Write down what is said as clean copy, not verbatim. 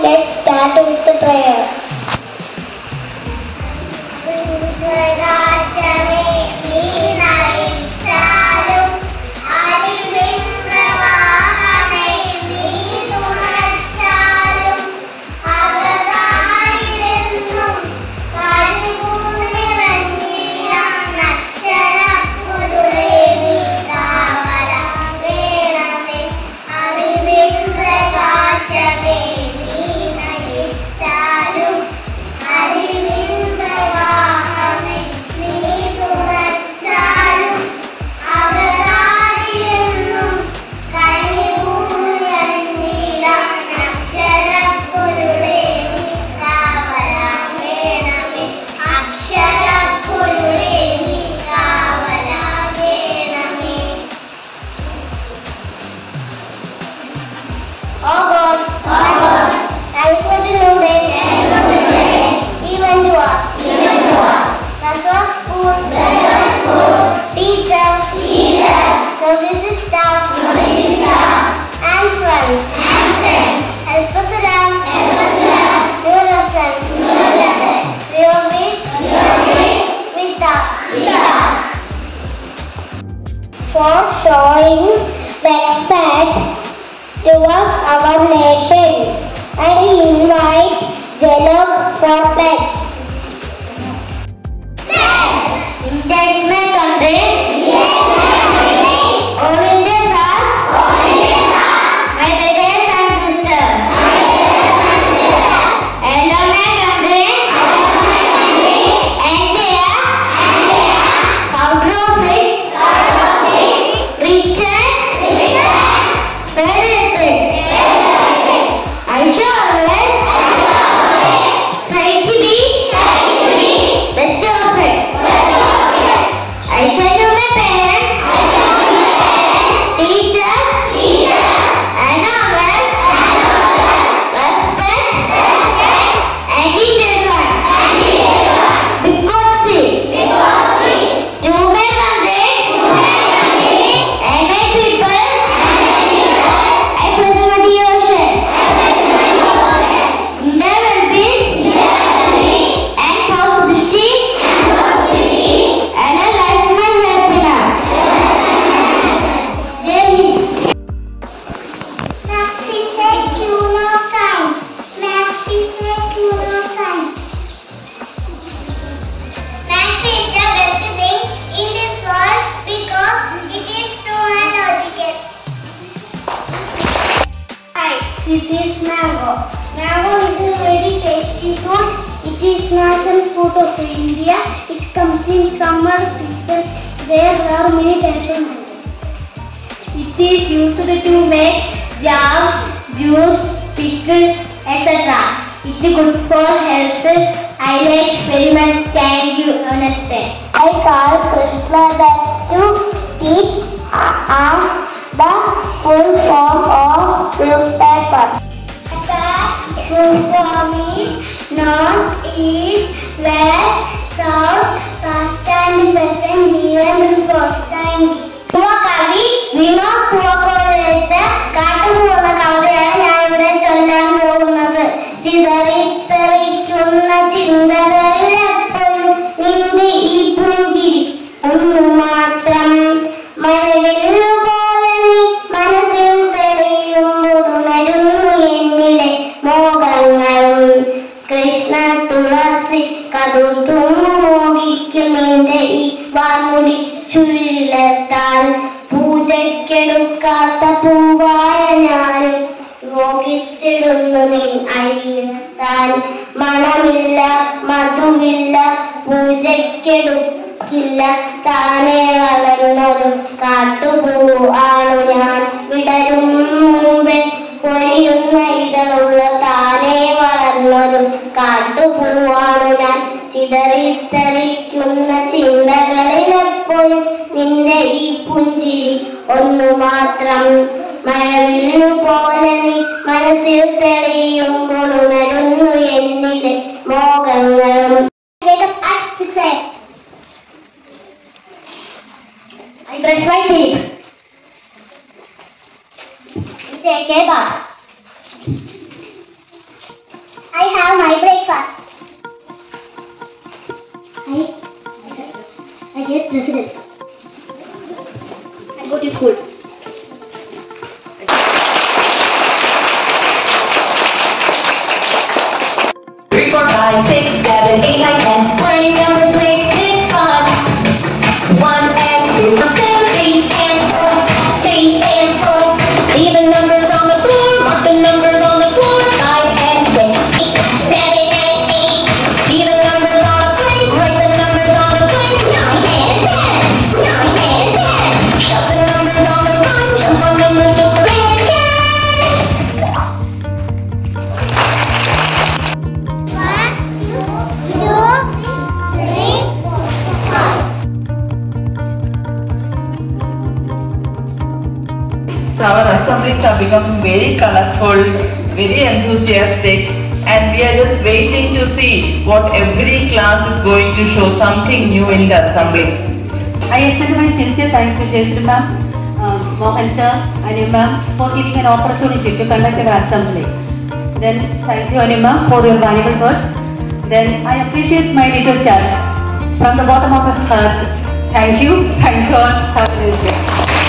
Let's start with the prayer. For showing respect towards our nation, I invite Janam for pledge. India is my country. All Indians are my brothers and sisters. And all my country and they are proud of it. I shall always try to be best of it. I shall do my parents, teachers, and always respect and children. Because to my country and my people, I prefer the ocean. There will be and possibility and a life my happiness. Merci c'est une science. Merci c'est une science. Math is the best thing in this world because it is true and logical. Hi, this is mango. Mango is a very tasty fruit. It is national fruit of India. It comes in summer season. There are many types of mango. It is used to make jam, juice, pickle, etc. It is good for health. I like very much. Thank you. Understand? I call Krishna that to teach the full form of newspaper. Swami, north, east, west, south, past and present, even before. Thank you. Kali, Vima Kuakoleta, Katamuana Kavayana, I would have told them another. Chidari, Kuna Chindari, Indi Ipungi, Matram, Manavilu Bolani, Manasil Perium, Mogangarum, Krishna Tulasi, Kadutumogikiminde, Vanudi, Chulatan, Pujakedukata Puvayan, Mogichidunin, Ayan, Manamilla, Maduvilla, Pujakedukilla, Tane Valanadu, Katubu, Anuyan, Vidarum, പൊഴിയുന്ന ഇടമുള്ള താനേ വളർന്നതും കാട്ടുപൂവാണു ഞാൻ ചിതറിത്തെറിക്കുന്ന ചിന്തകളിലെപ്പോഴും നിന്റെ ഈ പുഞ്ചിരി ഒന്നു മാത്രം മഴവില്ലു പോലെ നീ മനസ്സിൽ തെളിയുമ്പോൾ ഉണരുന്നു എന്നിലെ മോഹങ്ങളും. I brush my teeth. Take a bath. have my breakfast. I get president. I go to school. 3, 4, 5, 6, 7, 8, 9, 10. Learning numbers makes it fun. 1 and 2, 3 and 4, 3 and 4. See the numbers on the floor, mark the numbers on the floor. 5 and 6, 8, 7 and 8. See the numbers on the blank, write the numbers on the blank. 9 and 10, 9 and 10. Shove the numbers on the line, jump on numbers just for fun. So our assemblies are becoming very colorful, very enthusiastic, and we are just waiting to see what every class is going to show something new in the assembly. I extend my sincere thanks to Jayasri ma'am, Mohan sir, Anu ma'am for giving an opportunity to conduct our assembly. Then thank you Anu ma'am for your valuable words. Then I appreciate my little stars from the bottom of my heart. Thank you all. Have a nice day.